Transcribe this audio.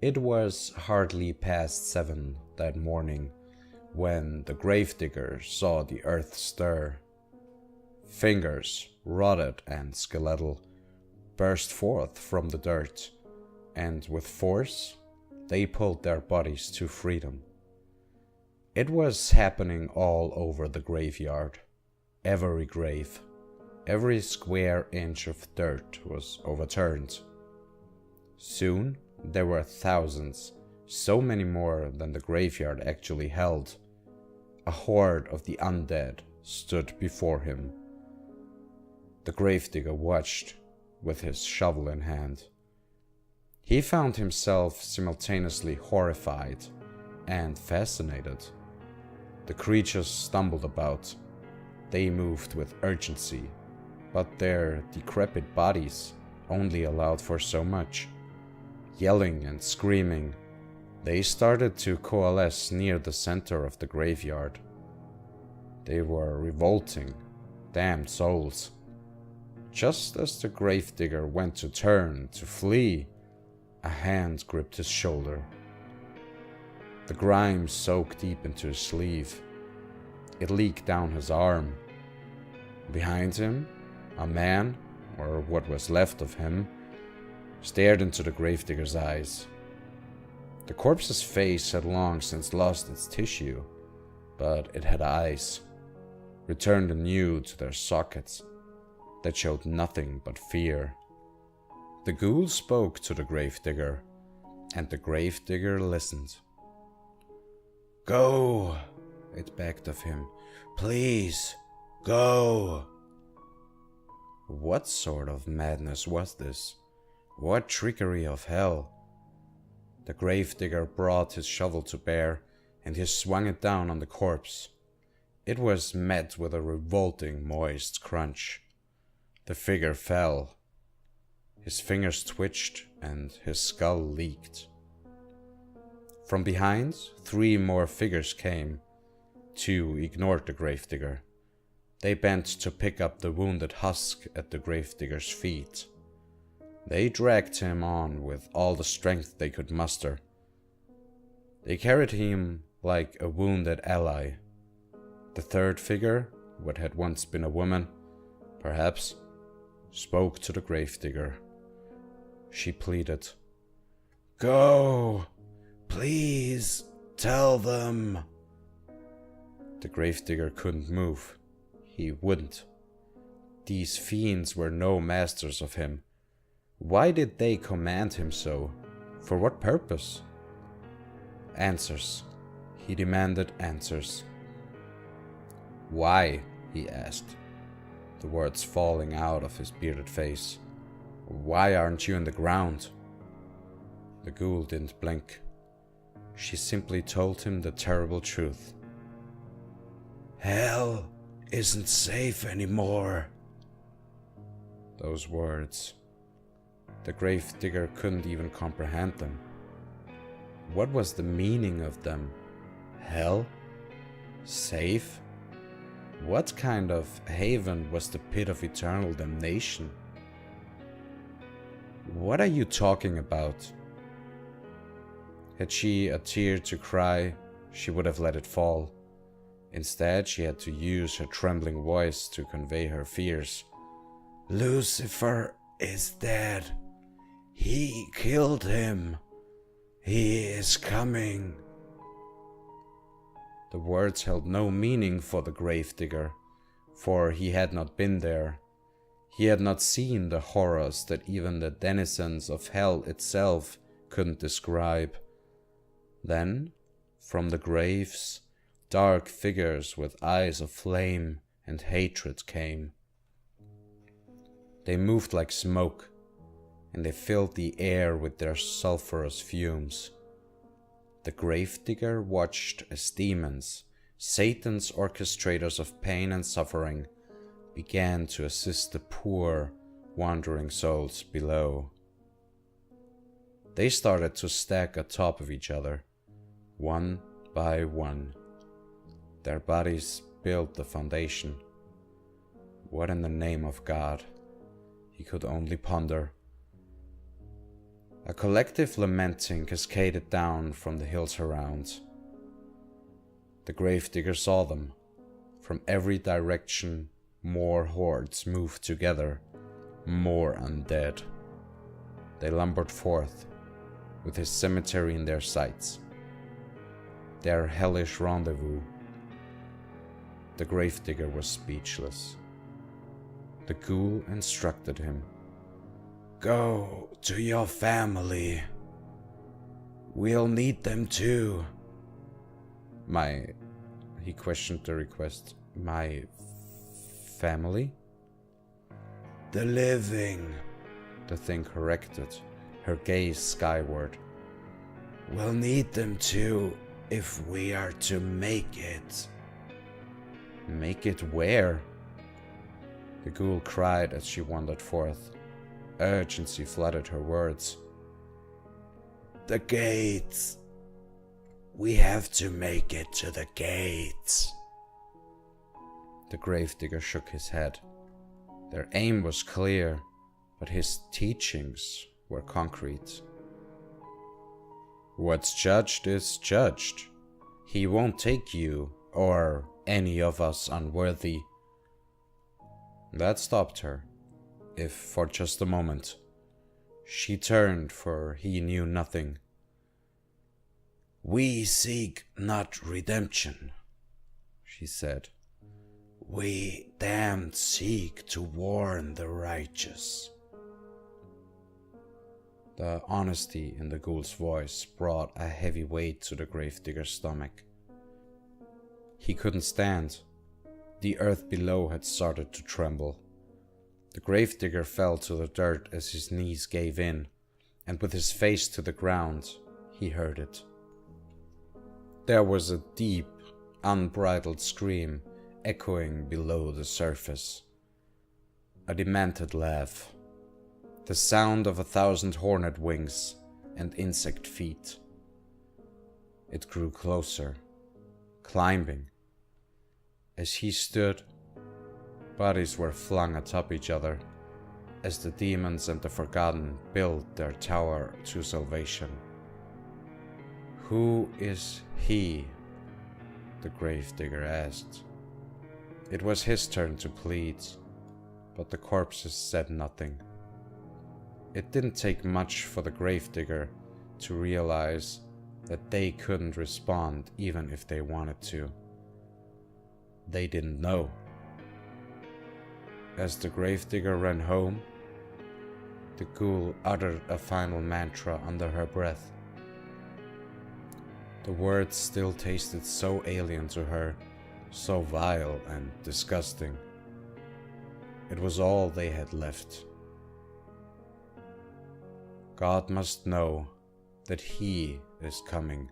It was hardly past 7 that morning when the gravedigger saw the earth stir. Fingers, rotted and skeletal, burst forth from the dirt, and with force they pulled their bodies to freedom. It was happening all over the graveyard. Every grave, every square inch of dirt was overturned. Soon there were thousands, so many more than the graveyard actually held. A horde of the undead stood before him. The gravedigger watched, with his shovel in hand. He found himself simultaneously horrified and fascinated. The creatures stumbled about. They moved with urgency, but their decrepit bodies only allowed for so much. Yelling and screaming, they started to coalesce near the center of the graveyard. They were revolting, damned souls. Just as the gravedigger went to turn, to flee, a hand gripped his shoulder. The grime soaked deep into his sleeve. It leaked down his arm. Behind him, a man, or what was left of him, stared into the gravedigger's eyes. The corpse's face had long since lost its tissue, but it had eyes, returned anew to their sockets, that showed nothing but fear. The ghoul spoke to the gravedigger, and the gravedigger listened. "Go," it begged of him. "Please, go." What sort of madness was this? What trickery of hell? The gravedigger brought his shovel to bear, and he swung it down on the corpse. It was met with a revolting, moist crunch. The figure fell. His fingers twitched, and his skull leaked. From behind, 3 more figures came. 2 ignored the gravedigger. They bent to pick up the wounded husk at the gravedigger's feet. They dragged him on with all the strength they could muster. They carried him like a wounded ally. The 3rd figure, what had once been a woman, perhaps, spoke to the gravedigger. She pleaded, "Go! Please, tell them!" The gravedigger couldn't move. He wouldn't. These fiends were no masters of him. Why did they command him so? For what purpose? Answers. He demanded answers. "Why?" he asked, the words falling out of his bearded face. "Why aren't you in the ground?" The ghoul didn't blink. She simply told him the terrible truth. "Hell isn't safe anymore." Those words. The gravedigger couldn't even comprehend them. What was the meaning of them? Hell? Safe? What kind of haven was the pit of eternal damnation? "What are you talking about?" Had she a tear to cry, she would have let it fall. Instead, she had to use her trembling voice to convey her fears. "Lucifer is dead. He killed him. He is coming." The words held no meaning for the gravedigger, for he had not been there. He had not seen the horrors that even the denizens of hell itself couldn't describe. Then, from the graves, dark figures with eyes of flame and hatred came. They moved like smoke, and they filled the air with their sulphurous fumes. The gravedigger watched as demons, Satan's orchestrators of pain and suffering, began to assist the poor, wandering souls below. They started to stack atop of each other, one by one. Their bodies built the foundation. What in the name of God? He could only ponder. A collective lamenting cascaded down from the hills around. The Gravedigger saw them. From every direction, more hordes moved together, more undead. They lumbered forth, with his cemetery in their sights. Their hellish rendezvous. The Gravedigger was speechless. The ghoul instructed him. "Go to your family. We'll need them too." He questioned the request. "My family?" "The living," the thing corrected, her gaze skyward. "We'll need them too if we are to make it." "Make it where?" The ghoul cried as she wandered forth. Urgency flooded her words. "The gates. We have to make it to the gates." The Gravedigger shook his head. Their aim was clear, but his teachings were concrete. "What's judged is judged. He won't take you, or any of us unworthy." That stopped her, if for just a moment. She turned, for he knew nothing. "We seek not redemption," she said. "We damned seek to warn the righteous." The honesty in the ghoul's voice brought a heavy weight to the Gravedigger's stomach. He couldn't stand. The earth below had started to tremble. The Gravedigger fell to the dirt as his knees gave in, and with his face to the ground, he heard it. There was a deep, unbridled scream echoing below the surface. A demented laugh. The sound of 1,000 hornet wings and insect feet. It grew closer, climbing. As he stood, bodies were flung atop each other, as the demons and the forgotten built their tower to salvation. "Who is he?" the Gravedigger asked. It was his turn to plead, but the corpses said nothing. It didn't take much for the Gravedigger to realize that they couldn't respond even if they wanted to. They didn't know. As the Gravedigger ran home, the ghoul uttered a final mantra under her breath. The words still tasted so alien to her, so vile and disgusting. It was all they had left. God must know that he is coming.